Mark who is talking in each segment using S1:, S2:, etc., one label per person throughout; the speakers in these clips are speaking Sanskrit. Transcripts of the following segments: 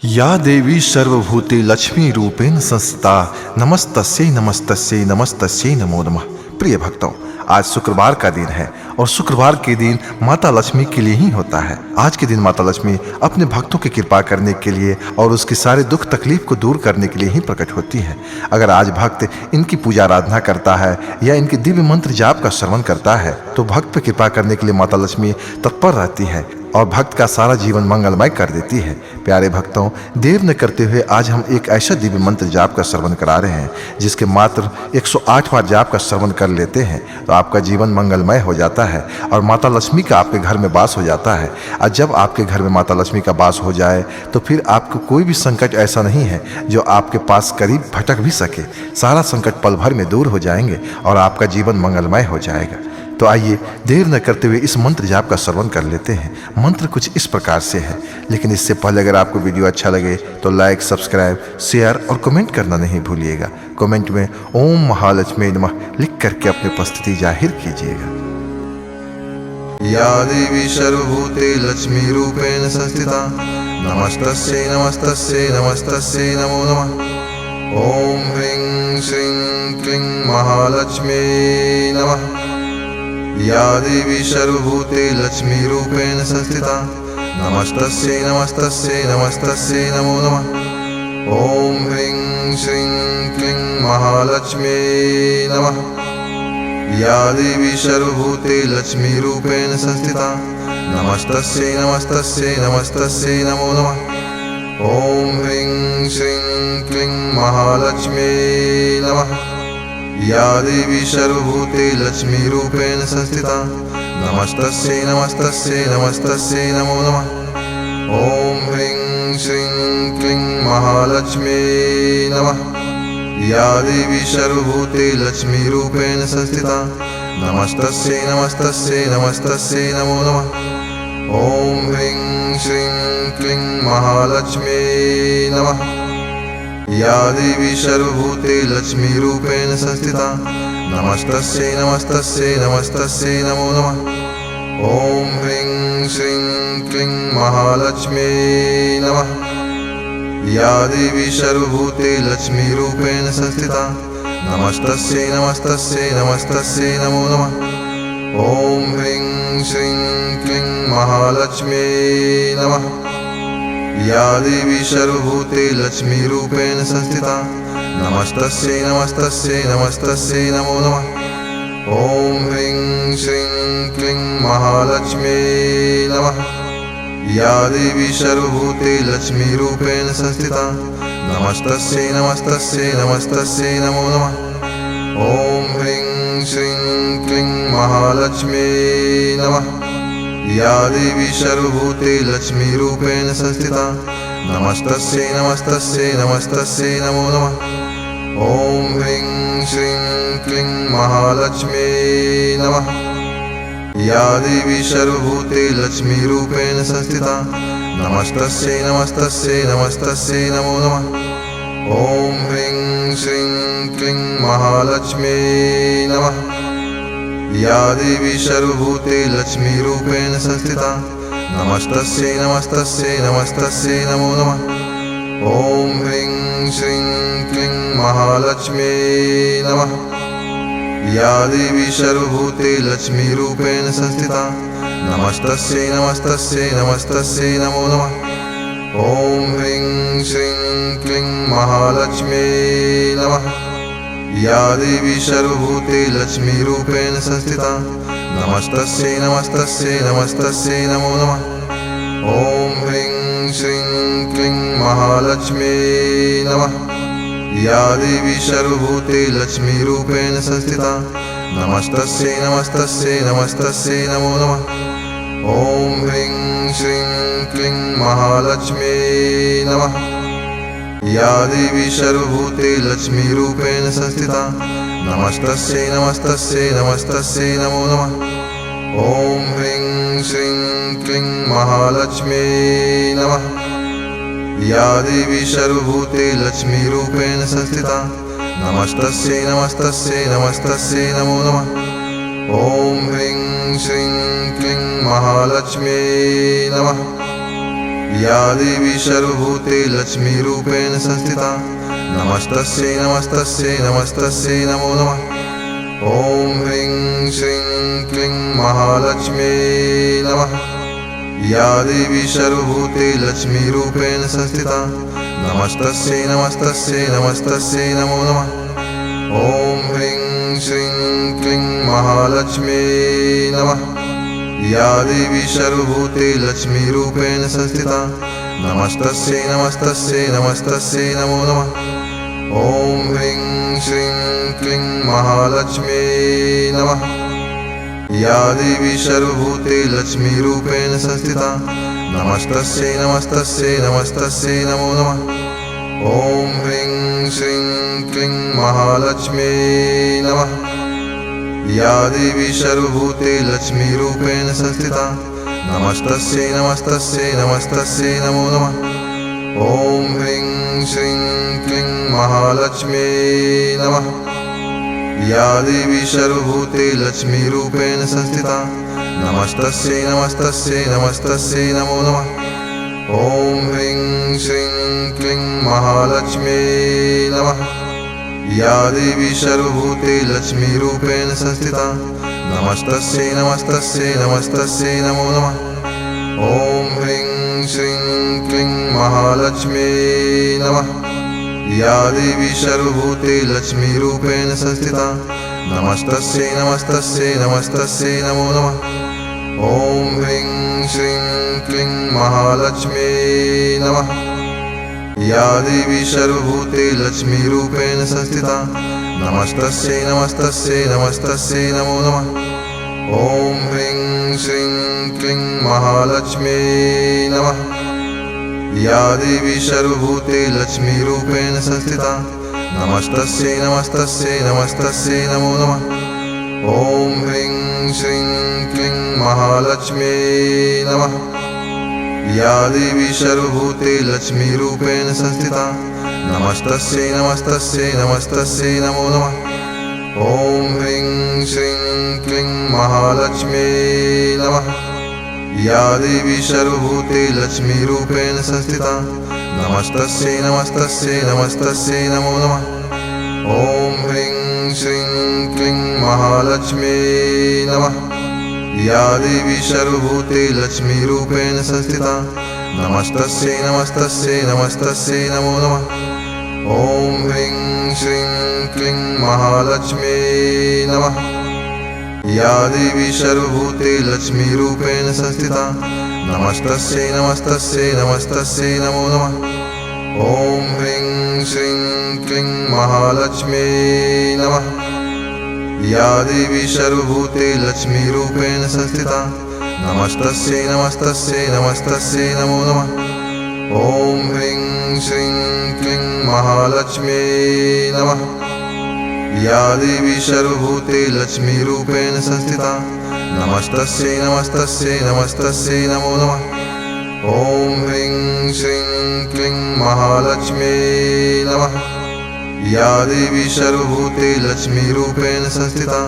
S1: या देवी सर्वभूते लक्ष्मी रूपेण संस्थिता नमस्तस्यै नमस्तस्यै नमस्तस्यै नमो नमः। प्रिय भक्तों, आज शुक्रवार का दिन है और शुक्रवार के दिन माता लक्ष्मी के लिए ही होता है। आज के दिन माता लक्ष्मी अपने भक्तों की कृपा करने के लिए और उसके सारे दुख तकलीफ को दूर करने के लिए ही प्रकट होती है। अगर आज भक्त इनकी पूजा आराधना करता है या इनके दिव्य मंत्र जाप का श्रवण करता है तो भक्त पर कृपा करने के लिए माता लक्ष्मी तत्पर रहती है और भक्त का सारा जीवन मंगलमय कर देती है। प्यारे भक्तों, देर न करते हुए आज हम एक ऐसा दिव्य मंत्र जाप का श्रवण करा रहे हैं जिसके मात्र 108 बार जाप का श्रवण कर लेते हैं तो आपका जीवन मंगलमय हो जाता है और माता लक्ष्मी का आपके घर में वास हो जाता है। और जब आपके घर में माता लक्ष्मी का वास हो जाए तो फिर आपको कोई भी संकट ऐसा नहीं है जो आपके पास करीब भटक भी सके। सारा संकट पल भर में दूर हो जाएंगे और आपका जीवन मंगलमय हो जाएगा। तो आइए देर न करते हुए इस मंत्र जाप का श्रवण कर लेते हैं। मंत्र कुछ इस प्रकार से है, लेकिन इससे पहले अगर आपको वीडियो अच्छा लगे तो लाइक, सब्सक्राइब, शेयर और कमेंट करना नहीं भूलिएगा। कमेंट में ओम महालक्ष्मी नमः लिख करके अपनी उपस्थिति जाहिर कीजिएगा।
S2: या देवी सर्वभूते लक्ष्मी रूपेण संस्थिता नमस्तस्यै नमस्तस्यै नमस्तस्यै नमो नमः। ओम ह्रीं श्रीं क्लीं महालक्ष्मी नमः। या देवी सर्वभूते लक्ष्मी रूपेण संस्थिता नमस्तस्यै नमस्तस्यै नमस्तस्यै नमो नमः। ओम ह्रीं श्रीं क्लीं महालक्ष्मी नमः। या देवी सर्वभूते लक्ष्मी रूपेण संस्थिता नमस्तस्यै नमस्तस्यै नमस्तस्यै नमो नमः। ओम ह्रीं श्रीं क्लीं महालक्ष्मी नमः। या देवी सर्वभूते लक्ष्मी रूपेण संस्थिता नमस्तस्यै नमस्तस्यै नमस्तस्यै नमो नमः। ओम ह्रीं श्रीं क्लीं महालक्ष्मी नमः। या देवी सर्वभूते लक्ष्मी रूपेण संस्थिता नमस्तस्यै नमस्तस्यै नमस्तस्यै नमो नमः। ओम ह्रीं श्रीं क्लीं महालक्ष्मी नमः। या देवी सर्वभूते लक्ष्मी रूपेण संस्थिता नमस्तस्यै नमस्तस्यै नमस्तस्यै नमो नमः। ओम ह्रीं श्रीं क्लीं महालक्ष्मी नमः। या देवी सर्वभूते लक्ष्मी रूपेण संस्थिता नमस्तस्यै नमस्तस्यै नमस्तस्यै नमो नमः। ओम ह्रीं श्रीं क्लीं महालक्ष्मी नमः। या देवी सर्वभूते लक्ष्मी रूपेण संस्थिता नमस्तस्यै नमस्तस्यै नमस्तस्यै नमो नमः। ओम ह्रीं श्रीं क्लीं महालक्ष्मी नमः। या देवी सर्वभूते लक्ष्मी रूपेण संस्थिता नमस्तस्यै नमस्तस्यै नमस्तस्यै नमो नमः। ओम ह्रीं श्रीं क्लीं महालक्ष्मी नमः। या देवी सर्वभूते लक्ष्मी रूपेण संस्थिता नमस्तस्यै नमस्तस्यै नमस्तस्यै नमो नमः। ओम ह्रीं श्रीं क्लीं महालक्ष्मी नमः। या देवी सर्वभूते लक्ष्मी रूपेण संस्थिता नमस्तस्यै नमस्तस्यै नमस्तस्यै नमो नमः। ओम ह्रीं श्रीं क्लीं महालक्ष्मी नमः। या देवी सर्वभूते लक्ष्मी रूपेण संस्थिता नमस्तस्यै नमस्तस्यै नमस्तस्यै नमो नमः। ओम ह्रीं श्रीं क्लीं महालक्ष्मी नमः। या देवी सर्वभूते लक्ष्मी रूपेण संस्थिता नमस्तस्यै नमस्तस्यै नमस्तस्यै नमो नमः। ओम ह्रीं श्रीं क्लीं महालक्ष्मी नमः। या देवी सर्वभूते लक्ष्मी रूपेण संस्थिता नमस्तस्यै नमस्तस्यै नमस्तस्यै नमो नमः। ओम ह्रीं श्रीं क्लीं महालक्ष्मी नमः। या देवी सर्वभूते लक्ष्मी रूपेण संस्थिता नमस्तस्यै नमस्तस्यै नमस्तस्यै नमो नमः। ओम ह्रीं श्रीं क्लीं महालक्ष्मी नमः। या देवी सर्वभूते लक्ष्मी रूपेण संस्थिता नमस्तस्यै नमस्तस्यै नमस्तस्यै नमो नमः। ओम ह्रीं श्रीं क्लीं महालक्ष्मी नमः। या देवी सर्वभूते लक्ष्मी रूपेण संस्थिता नमस्तस्यै नमस्तस्यै नमस्तस्यै नमो नमः। ओम ह्रीं श्रीं क्लीं महालक्ष्मी नमः। या देवी सर्वभूते लक्ष्मीरूपेण संस्थिता नमस्तस्यै नमस्तस्यै नमस्तस्यै नमो नमः। ॐ ह्रीं श्रीं क्लीं महालक्ष्म्यै नमः। या देवी सर्वभूते लक्ष्मीरूपेण संस्थिता नमस्तस्यै नमस्तस्यै नमस्तस्यै नमो नमः। ॐ ह्रीं श्रीं क्लीं महालक्ष्म्यै नमः। या देवी सर्वभूते लक्ष्मीरूपेण संस्थिता नमस्तस्यै नमस्तस्यै नमस्तस्यै नमो नमः। ॐ ह्रीं श्रीं क्लीं महालक्ष्म्यै नमः। या देवी सर्वभूते लक्ष्मीरूपेण संस्थिता नमस्तस्यै नमस्तस्यै नमस्तस्यै नमो नमः। ॐ ह्रीं श्रीं क्लीं महालक्ष्म्यै नमः। या देवी सर्वभूते लक्ष्मीरूपेण संस्थिता नमस्तस्यै नमस्तस्यै नमस्तस्यै नमो नमः। ॐ ह्रीं श्रीं क्लीं महालक्ष्म्यै नमः। या देवी सर्वभूते लक्ष्मीरूपेण संस्थिता नमस्तस्यै नमस्तस्यै नमस्तस्यै नमो नमः। ॐ ह्रीं श्रीं क्लीं महालक्ष्म्यै नमः। या देवी सर्वभूते लक्ष्मीरूपेण संस्थिता नमस्तस्यै नमस्तस्यै नमस्तस्यै नमो नमः। ॐ ह्रीं श्रीं क्लीं महालक्ष्म्यै नमः। या देवी सर्वभूते लक्ष्मीरूपेण संस्थिता नमस्तस्यै नमस्तस्यै नमस्तस्यै नमो नमः। ॐ ह्रीं श्रीं क्लीं महालक्ष्म्यै नमः। या देवी सर्वभूते लक्ष्मीरूपेण संस्थिता नमस्तस्यै नमस्तस्यै नमस्तस्यै नमो नमः। ॐ ह्रीं श्रीं क्लीं महालक्ष्म्यै नमः। या देवी सर्वभूते लक्ष्मीरूपेण संस्थिता नमस्तस्यै नमस्तस्यै नमस्तस्यै नमो नमः। ॐ ह्रीं श्रीं क्लीं महालक्ष्म्यै नमः। या देवी सर्वभूते लक्ष्मीरूपेण संस्थिता नमस्तस्यै नमस्तस्यै नमस्तस्यै नमो नमः। ॐ ह्रीं श्रीं क्लीं महालक्ष्म्यै नमः। या देवी सर्वभूते लक्ष्मीरूपेण संस्थिता नमस्तस्यै नमस्तस्यै नमस्तस्यै नमो नमः। ॐ ह्रीं श्रीं क्लीं महालक्ष्म्यै नमः। या देवी सर्वभूते लक्ष्मीरूपेण संस्थिता नमस्तस्यै नमस्तस्यै नमस्तस्यै नमो नमः। ॐ ह्रीं श्रीं क्लीं महालक्ष्म्यै नमः। या देवी सर्वभूते लक्ष्मीरूपेण संस्थिता नमस्तस्यै नमस्तस्यै नमस्तस्यै नमो नमः। ॐ ह्रीं श्रीं क्लीं महालक्ष्म्यै नमः। या देवी सर्वभूते लक्ष्मीरूपेण संस्थिता नमस्तस्यै नमस्तस्यै नमस्तस्यै नमो नमः। ॐ ह्रीं श्रीं क्लीं महालक्ष्म्यै नमः। या देवी सर्वभूते लक्ष्मीरूपेण संस्थिता नमस्तस्यै नमस्तस्यै नमस्तस्यै नमो नमः। ॐ ह्रीं श्रीं क्लीं महालक्ष्म्यै नमः। या देवी सर्वभूते लक्ष्मीरूपेण संस्थिता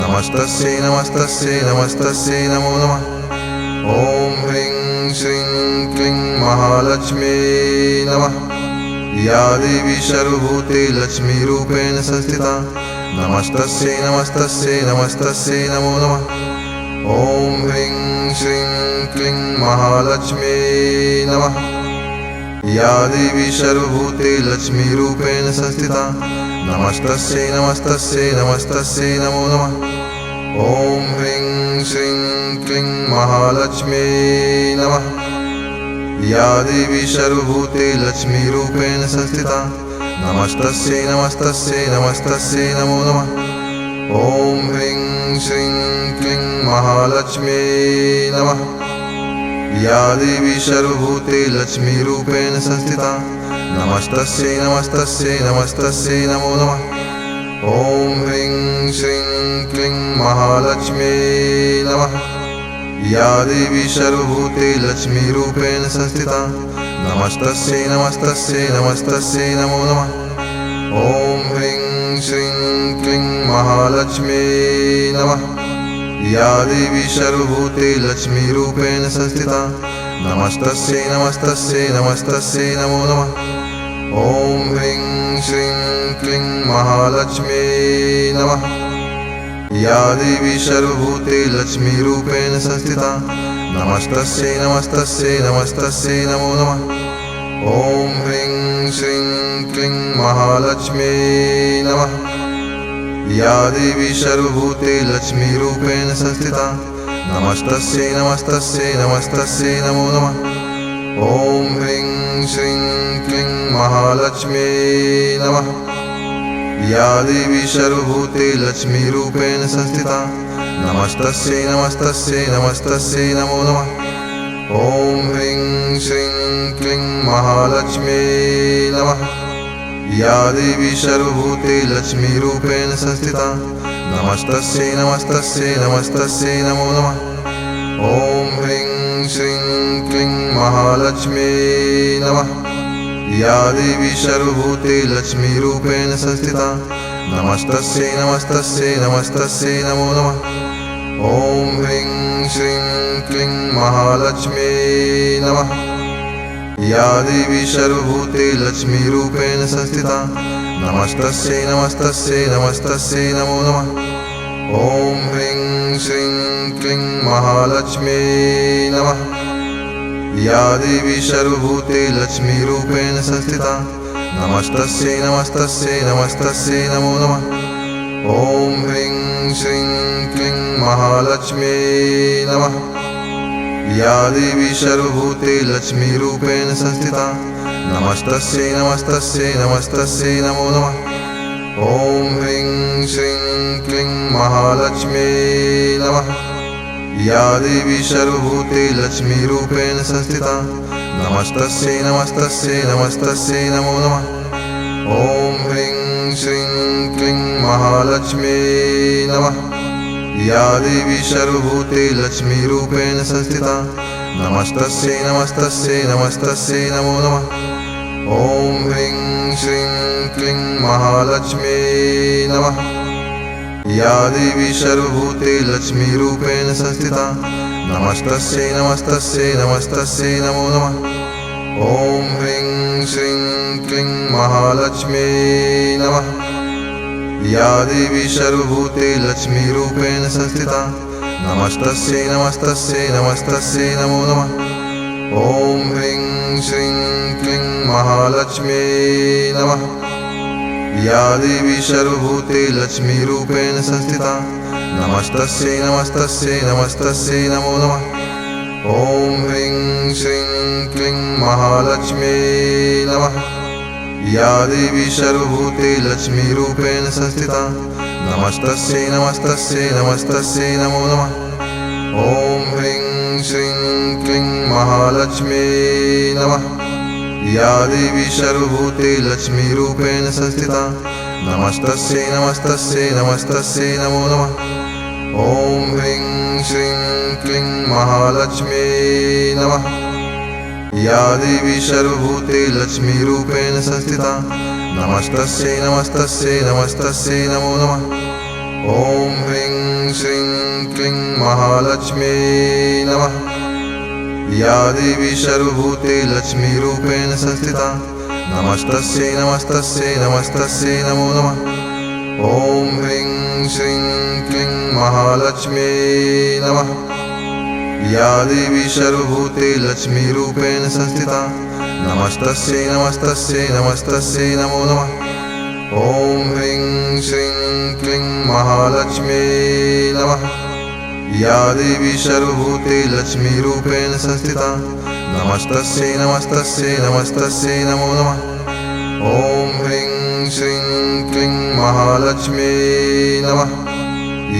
S2: नमस्तस्यै नमस्तस्यै नमस्तस्यै नमो नमः। ॐ ह्रीं श्रीं क्लीं महालक्ष्म्यै नमः। या देवी सर्वभूते लक्ष्मीरूपेण संस्थिता नमस्तस्यै नमस्तस्यै नमस्तस्यै नमो नमः। ॐ ह्रीं श्रीं क्लीं महालक्ष्म्यै नमः। या देवी सर्वभूते लक्ष्मीरूपेण संस्थिता नमस्तस्यै नमस्तस्यै नमस्तस्यै नमो नमः। ॐ ह्रीं श्रीं क्लीं महालक्ष्म्यै नमः। या देवी सर्वभूते लक्ष्मीरूपेण संस्थिता नमस्तस्यै नमस्तस्यै नमस्तस्यै नमो नमः। ॐ ह्रीं श्रीं क्लीं महालक्ष्म्यै नमः। या देवी सर्वभूते लक्ष्मीरूपेण संस्थिता नमस्तस्यै नमस्तस्यै नमस्तस्यै नमो नमः। ॐ ह्रीं श्रीं क्लीं महालक्ष्म्यै नमः। या देवी सर्वभूते लक्ष्मीरूपेण संस्थिता नमस्तस्यै नमस्तस्यै नमस्तस्यै नमो नमः। ॐ ह्रीं श्रीं क्लीं महालक्ष्म्यै नमः। या देवी सर्वभूते लक्ष्मीरूपेण संस्थिता नमस्तस्यै नमस्तस्यै नमस्तस्यै नमो नमः। ॐ ह्रीं श्रीं क्लीं महालक्ष्म्यै नमः। या देवी सर्वभूते लक्ष्मीरूपेण संस्थिता नमस्तस्यै नमस्तस्यै नमस्तस्यै नमो नमः। ॐ ह्रीं श्रीं क्लीं महालक्ष्म्यै नमः। या देवी सर्वभूते लक्ष्मीरूपेण संस्थिता नमस्तस्यै नमस्तस्यै नमस्तस्यै नमो नमः। ॐ ह्रीं श्रीं क्लीं महालक्ष्म्यै नमः। या देवी सर्वभूते लक्ष्मीरूपेण संस्थिता नमस्तस्यै नमस्तस्यै नमस्तस्यै नमो नमः। ॐ ह्रीं श्रीं क्लीं महालक्ष्म्यै नमः। या देवी सर्वभूते लक्ष्मीरूपेण संस्थिता नमस्तस्यै नमस्तस्यै नमस्तस्यै नमो नमः। ॐ ह्रीं श्रीं क्लीं महालक्ष्म्यै नमः। या देवी सर्वभूते लक्ष्मीरूपेण संस्थिता नमस्तस्यै नमस्तस्यै नमस्तस्यै नमो नमः। ॐ ह्रीं श्रीं क्लीं महालक्ष्म्यै नमः। या देवी सर्वभूते लक्ष्मीरूपेण संस्थिता नमस्तस्यै नमस्तस्यै नमस्तस्यै नमो नमः। ॐ ह्रीं श्रीं क्लीं महालक्ष्म्यै नमः। या देवी सर्वभूते लक्ष्मीरूपेण संस्थिता नमस्तस्यै नमस्तस्यै नमस्तस्यै नमो नमः। ॐ ह्रीं श्रीं क्लीं महालक्ष्म्यै नमः। या देवी सर्वभूते लक्ष्मीरूपेण संस्थिता नमस्तस्यै नमस्तस्यै नमस्तस्यै नमो नमः। ॐ ह्रीं श्रीं क्लीं महालक्ष्म्यै नमः। या देवी सर्वभूते लक्ष्मीरूपेण संस्थिता नमस्तस्यै नमस्तस्यै नमस्तस्यै नमो नमः। ॐ ह्रीं श्रीं क्लीं महालक्ष्म्यै नमः। या देवी सर्वभूते लक्ष्मीरूपेण संस्थिता नमस्तस्यै नमस्तस्यै नमस्तस्यै नमो नमः। ॐ ह्रीं श्रीं क्लीं महालक्ष्म्यै नमः। या देवी सर्वभूते लक्ष्मीरूपेण संस्थिता नमस्तस्यै नमस्तस्यै नमस्तस्यै नमो नमः। ॐ ह्रीं श्रीं क्लीं महालक्ष्म्यै नमः। या देवी सर्वभूते लक्ष्मीरूपेण संस्थिता नमस्तस्यै नमस्तस्यै नमस्तस्यै नमो नमः। ॐ ह्रीं श्रीं क्लीं महालक्ष्म्यै नमः। या देवी सर्वभूते लक्ष्मीरूपेण संस्थिता नमस्तस्यै नमस्तस्यै नमस्तस्यै नमो नमः। ॐ ह्रीं श्रीं क्लीं महालक्ष्म्यै नमः। या देवी सर्वभूते लक्ष्मीरूपेण संस्थिता नमस्तस्यै नमस्तस्यै नमस्तस्यै नमो नमः। ॐ ह्रीं श्रीं क्लीं महालक्ष्म्यै नमः। या देवी सर्वभूते लक्ष्मीरूपेण संस्थिता नमस्तस्यै नमस्तस्यै नमस्तस्यै नमो नमः। ॐ ह्रीं श्रीं क्लीं महालक्ष्म्यै नमः। या देवी सर्वभूते लक्ष्मीरूपेण संस्थिता नमस्तस्यै नमस्तस्यै नमस्तस्यै नमो नमः। ॐ ह्रीं श्रीं क्लीं महालक्ष्म्यै नमः। या देवी सर्वभूते लक्ष्मीरूपेण संस्थिता नमस्तस्यै नमस्तस्यै नमस्तस्यै नमो नमः। ॐ ह्रीं श्रीं क्लीं महालक्ष्म्यै नमः। या देवी सर्वभूते लक्ष्मीरूपेण संस्थिता नमस्तस्यै नमस्तस्यै नमस्तस्यै नमो नमः। ॐ ह्रीं श्रीं क्लीं महालक्ष्म्यै नमः। या देवी सर्वभूते लक्ष्मीरूपेण संस्थिता नमस्तस्यै नमस्तस्यै नमस्तस्यै नमो नमः। ॐ ह्रीं श्रीं क्लीं महालक्ष्म्यै नमः।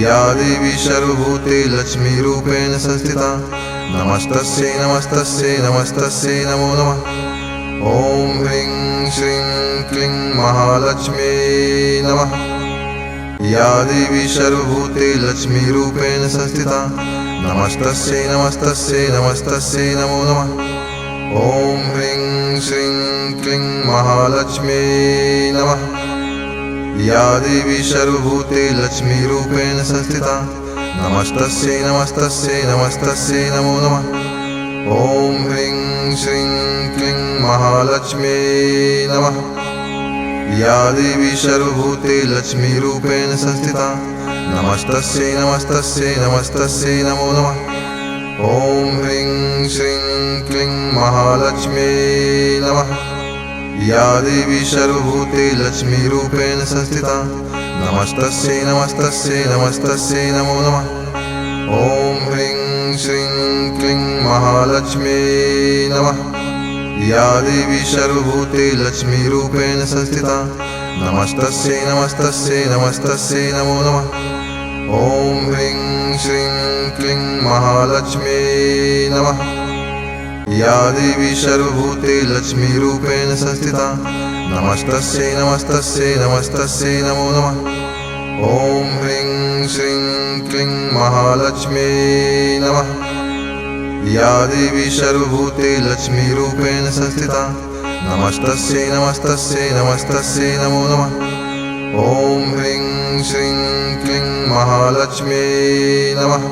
S2: या देवी सर्वभूते लक्ष्मीरूपेण संस्थिता नमस्तस्यै नमस्तस्यै नमस्तस्यै नमो नमः। ॐ ह्रीं श्रीं क्लीं महालक्ष्म्यै नमः। या देवी सर्वभूते लक्ष्मीरूपेण संस्थिता नमस्तस्यै नमस्तस्यै नमस्तस्यै नमो नमः। ॐ ह्रीं श्रीं क्लीं महालक्ष्म्यै नमः। या देवी सर्वभूते लक्ष्मीरूपेण संस्थिता नमस्तस्यै नमस्तस्यै नमस्तस्यै नमो नमः। ॐ ह्रीं श्रीं क्लीं महालक्ष्म्यै नमः। या देवी सर्वभूते लक्ष्मीरूपेण संस्थिता नमस्तस्यै नमस्तस्यै नमस्तस्यै नमो नमः। ॐ ह्रीं श्रीं क्लीं महालक्ष्म्यै नमः। या देवी सर्वभूते लक्ष्मीरूपेण संस्थिता नमस्तस्यै नमस्तस्यै नमस्तस्यै नमो नमः। ॐ ह्रीं श्रीं क्लीं महालक्ष्म्यै नमः। या देवी सर्वभूते लक्ष्मीरूपेण संस्थिता नमस्तस्यै नमस्तस्यै नमस्तस्यै नमो नमः। ॐ ह्रीं श्रीं क्लीं महालक्ष्म्यै नमः। या देवी सर्वभूते लक्ष्मीरूपेण संस्थिता नमस्तस्यै नमस्तस्यै नमस्तस्यै नमो नमः। ॐ ह्रीं श्रीं क्लीं महालक्ष्म्यै नमः। या देवी सर्वभूते लक्ष्मीरूपेण संस्थिता नमस्तस्यै नमस्तस्यै नमस्तस्यै नमो नमः। ॐ ह्रीं श्रीं क्लीं महालक्ष्म्यै नमः।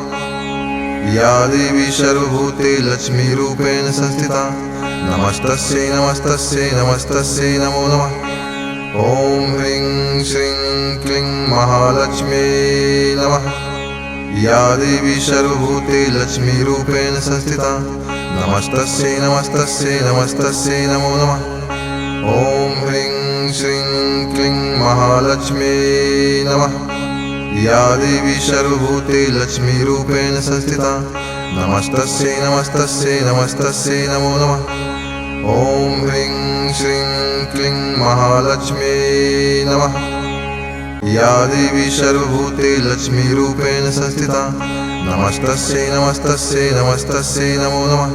S2: या देवी सर्वभूते लक्ष्मीरूपेण संस्थिता नमस्तस्यै नमस्तस्यै नमस्तस्यै नमो नमः। ॐ ह्रीं श्रीं क्लीं महालक्ष्म्यै नमः। या देवी सर्वभूते लक्ष्मीरूपेण संस्थिता नमस्तस्यै नमस्तस्यै नमस्तस्यै नमो नमः। ॐ ह्रीं श्रीं क्लीं महालक्ष्म्यै नमः। या देवी सर्वभूते लक्ष्मीरूपेण संस्थिता नमस्तस्यै नमस्तस्यै नमस्तस्यै नमो नमः। ॐ ह्रीं श्रीं क्लीं महालक्ष्म्यै नमः। या देवी सर्वभूते लक्ष्मीरूपेण संस्थिता नमस्तस्यै नमस्तस्यै नमस्तस्यै नमो नमः।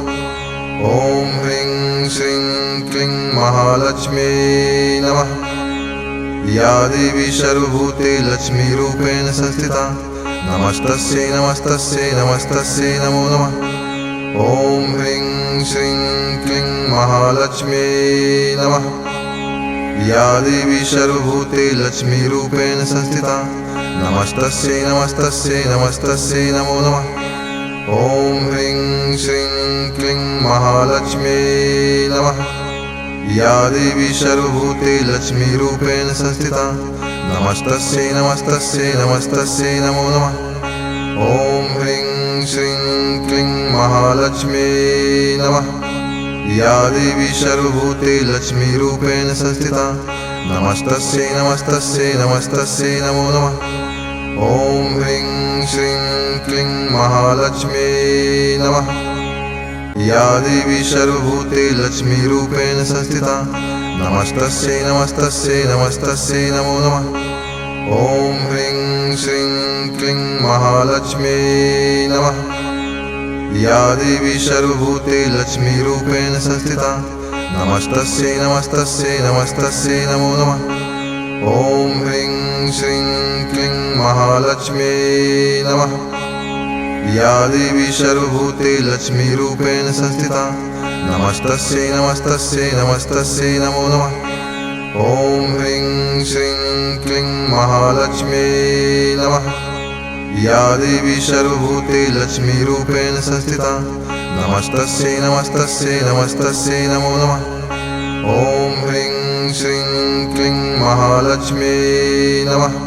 S2: ॐ ह्रीं श्रीं क्लीं महालक्ष्म्यै नमः। या देवी सर्वभूते लक्ष्मीरूपेण संस्थिता नमस्तस्यै नमस्तस्यै नमस्तस्यै नमो नमः। ॐ ह्रीं श्रीं क्लीं महालक्ष्म्यै नमः। या देवी सर्वभूते लक्ष्मीरूपेण संस्थिता नमस्तस्यै नमस्तस्यै नमस्तस्यै नमो नमः। ॐ ह्रीं श्रीं क्लीं महालक्ष्म्यै नमः। या देवी सर्वभूते लक्ष्मीरूपेण संस्थिता नमस्तस्यै नमस्तस्यै नमस्तस्यै नमो नमः। ॐ ह्रीं श्रीं क्लीं महालक्ष्म्यै नमः। या देवी सर्वभूते लक्ष्मीरूपेण संस्थिता नमस्तस्यै नमस्तस्यै नमस्तस्यै नमो नमः। ॐ ह्रीं श्रीं क्लीं महालक्ष्म्यै नमः। या देवी सर्वभूते लक्ष्मीरूपेण संस्थिता नमस्तस्यै नमस्तस्यै नमस्तस्यै नमो नमः। ॐ ह्रीं श्रीं क्लीं महालक्ष्म्यै नमः। या देवी सर्वभूते लक्ष्मीरूपेण संस्थिता नमस्तस्यै नमस्तस्यै नमस्तस्यै नमो नमः। ॐ ह्रीं श्रीं क्लीं महालक्ष्म्यै नमः। या देवी सर्वभूते लक्ष्मीरूपेण संस्थिता नमस्तस्यै नमस्तस्यै नमस्तस्यै नमो नमः। ॐ ह्रीं श्रीं क्लीं महालक्ष्म्यै नमः। या देवी सर्वभूते लक्ष्मीरूपेण संस्थिता नमस्तस्यै नमस्तस्यै नमस्तस्यै नमो नमः। ॐ ह्रीं श्रीं क्लीं महालक्ष्म्यै नमः।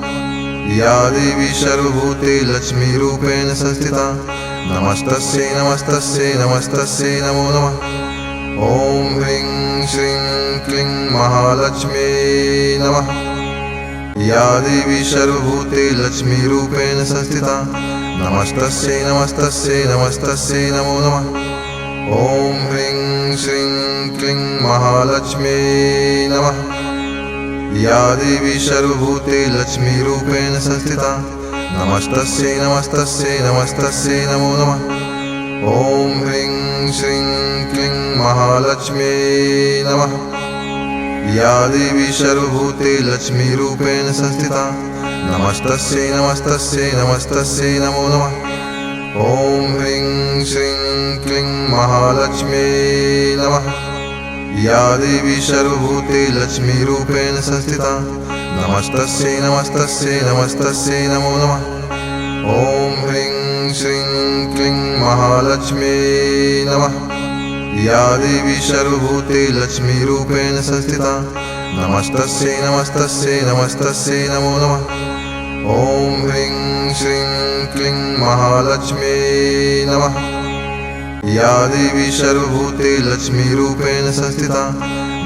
S2: या देवी सर्वभूते लक्ष्मीरूपेण संस्थिता नमस्तस्यै नमस्तस्यै नमस्तस्यै नमो नमः। ॐ ह्रीं श्रीं क्लीं महालक्ष्म्यै नमः। या देवी सर्वभूते लक्ष्मीरूपेण संस्थिता नमस्तस्यै नमस्तस्यै नमस्तस्यै नमो नमः। ॐ ह्रीं श्रीं क्लीं महालक्ष्म्यै नमः। या देवी सर्वभूते लक्ष्मीरूपेण संस्थिता नमस्तस्यै नमस्तस्यै नमस्तस्यै नमो नमः। ॐ ह्रीं श्रीं क्लीं महालक्ष्म्यै नमः। या देवी सर्वभूते लक्ष्मीरूपेण संस्थिता नमस्तस्यै नमस्तस्यै नमस्तस्यै नमो नमः। ॐ ह्रीं श्रीं क्लीं महालक्ष्म्यै नमः। या देवी सर्वभूते लक्ष्मीरूपेण संस्थिता नमस्तस्यै नमस्तस्यै नमस्तस्यै नमो नमः। ॐ ह्रीं श्रीं क्लीं महालक्ष्म्यै नमः। या देवी सर्वभूते लक्ष्मीरूपेण संस्थिता नमस्तस्यै नमस्तस्यै नमस्तस्यै नमो नमः। ॐ ह्रीं श्रीं क्लीं महालक्ष्म्यै नमः। या देवी सर्वभूते लक्ष्मीरूपेण संस्थिता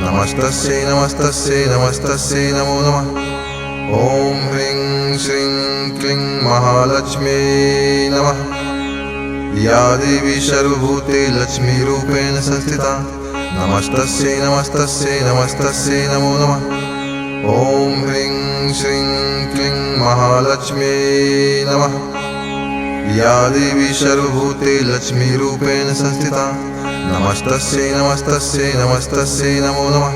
S2: नमस्तस्यै नमस्तस्यै नमस्तस्यै नमो नमः। ॐ ह्रीं श्रीं क्लीं महालक्ष्म्यै नमः। या देवी सर्वभूते लक्ष्मीरूपेण संस्थिता नमस्तस्यै नमस्तस्यै नमस्तस्यै नमो नमः। ॐ ह्रीं श्रीं क्लीं महालक्ष्म्यै नमः। या देवी सर्वभूते लक्ष्मीरूपेण संस्थिता नमस्तस्यै नमस्तस्यै नमस्तस्यै नमो नमः।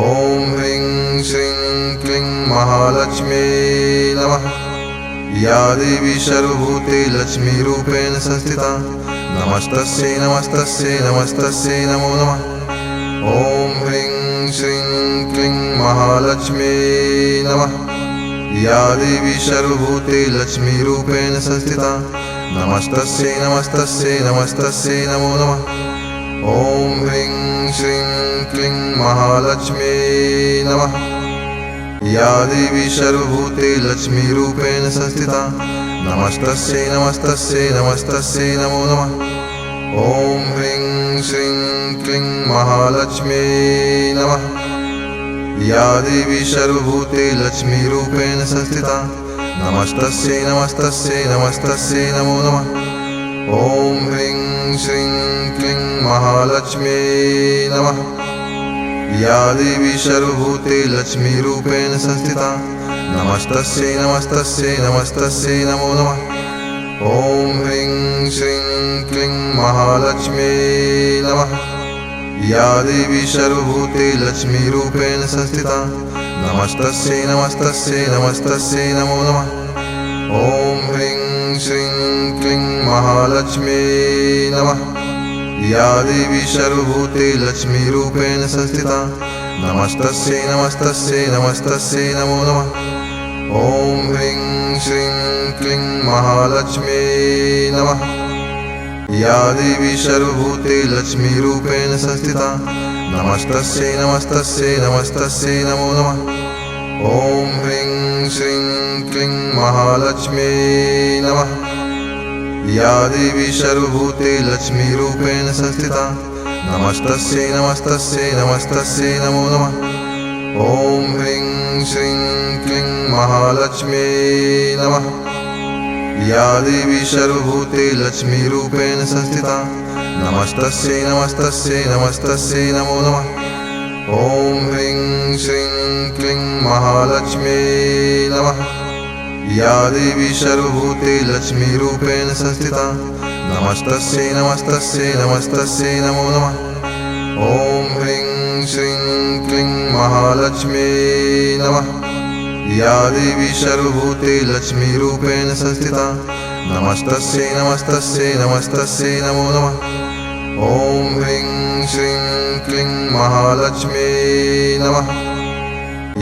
S2: ॐ ह्रीं श्रीं क्लीं महालक्ष्म्यै नमः। या देवी सर्वभूते लक्ष्मीरूपेण संस्थिता नमस्तस्यै नमस्तस्यै नमस्तस्यै नमो नमः। ॐ ह्रीं श्रीं क्लीं महालक्ष्म्यै नमः। या देवी सर्वभूते लक्ष्मीरूपेण संस्थिता नमस्तस्यै नमस्तस्यै नमस्तस्यै नमो नमः। ॐ ह्रीं श्रीं क्लीं महालक्ष्म्यै नमः। या देवी सर्वभूते लक्ष्मीरूपेण संस्थिता नमस्तस्यै नमस्तस्यै नमस्तस्यै नमो नमः। ॐ ह्रीं श्रीं क्लीं महालक्ष्म्यै नमः। या देवी सर्वभूते लक्ष्मीरूपेण संस्थिता नमस्तस्यै नमस्तस्यै नमस्तस्यै नमो नमः। ॐ ह्रीं श्रीं क्लीं महालक्ष्म्यै नमः। या देवी सर्वभूते लक्ष्मीरूपेण संस्थिता नमस्तस्यै नमस्तस्यै नमस्तस्यै नमो नमः। ॐ ह्रीं श्रीं क्लीं महालक्ष्म्यै नमः। या देवी सर्वभूते लक्ष्मीरूपेण संस्थिता नमस्तस्यै नमस्तस्यै नमस्तस्यै नमो नमः। ॐ ह्रीं श्रीं क्लीं महालक्ष्म्यै नमः। या देवी सर्वभूते लक्ष्मीरूपेण संस्थिता नमस्तस्यै नमस्तस्यै नमस्तस्यै नमो नमः। ॐ ह्रीं श्रीं क्लीं महालक्ष्म्यै नमः। या देवी सर्वभूते लक्ष्मीरूपेण संस्थिता नमस्तस्यै नमस्तस्यै नमस्तस्यै नमो नमः। ॐ ह्रीं श्रीं क्लीं महालक्ष्म्यै नमः। या देवी सर्वभूते लक्ष्मीरूपेण संस्थिता नमस्तस्यै नमस्तस्यै नमस्तस्यै नमो नमः। ॐ ह्रीं श्रीं क्लीं महालक्ष्म्यै नमः। या देवी सर्वभूते लक्ष्मीरूपेण संस्थिता नमस्तस्यै नमस्तस्यै नमस्तस्यै नमो नमः। ॐ ह्रीं श्रीं क्लीं महालक्ष्म्यै नमः। या देवी सर्वभूते लक्ष्मीरूपेण संस्थिता नमस्तस्यै नमस्तस्यै नमस्तस्यै नमो नमः। ॐ ह्रीं श्रीं क्लीं महालक्ष्म्यै नमः। या देवी सर्वभूते लक्ष्मीरूपेण संस्थिता नमस्तस्यै नमस्तस्यै नमस्तस्यै नमो नमः। ॐ ह्रीं श्रीं क्लीं महालक्ष्म्यै नमः।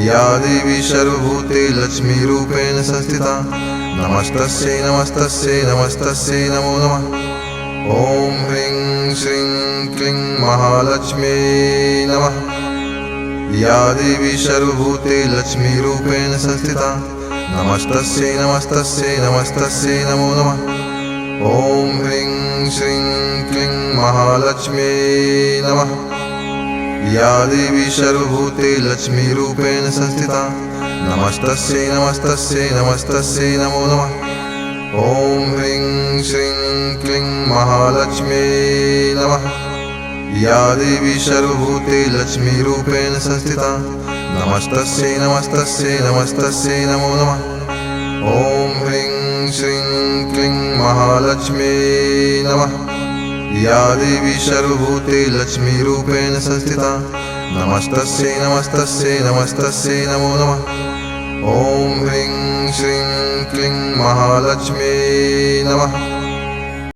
S2: या देवी सर्वभूते लक्ष्मीरूपेण संस्थिता नमस्तस्यै नमस्तस्यै नमस्तस्यै नमो नमः। ॐ ह्रीं श्रीं क्लीं महालक्ष्म्यै नमः। या देवी सर्वभूते लक्ष्मीरूपेण संस्थिता नमस्तस्यै नमस्तस्यै नमस्तस्यै नमो नमः। ॐ ह्रीं श्रीं क्लीं महालक्ष्म्यै नमः। या देवी सर्वभूते लक्ष्मीरूपेण संस्थिता नमस्तस्यै नमस्तस्यै नमस्तस्यै नमो नमः। ॐ ह्रीं श्रीं क्लीं महालक्ष्म्यै नमः। या देवी सर्वभूते लक्ष्मीरूपेण संस्थिता नमस्तस्यै नमस्तस्यै नमस्तस्यै नमो नमः। ॐ ह्रीं श्रीं क्लीं महालक्ष्म्यै नमः। या देवी सर्वभूते लक्ष्मीरूपेण संस्थिता नमस्तस्यै नमस्तस्यै नमस्तस्यै नमो नमः। ॐ ह्रीं श्रीं क्लीं महालक्ष्म्यै नमः।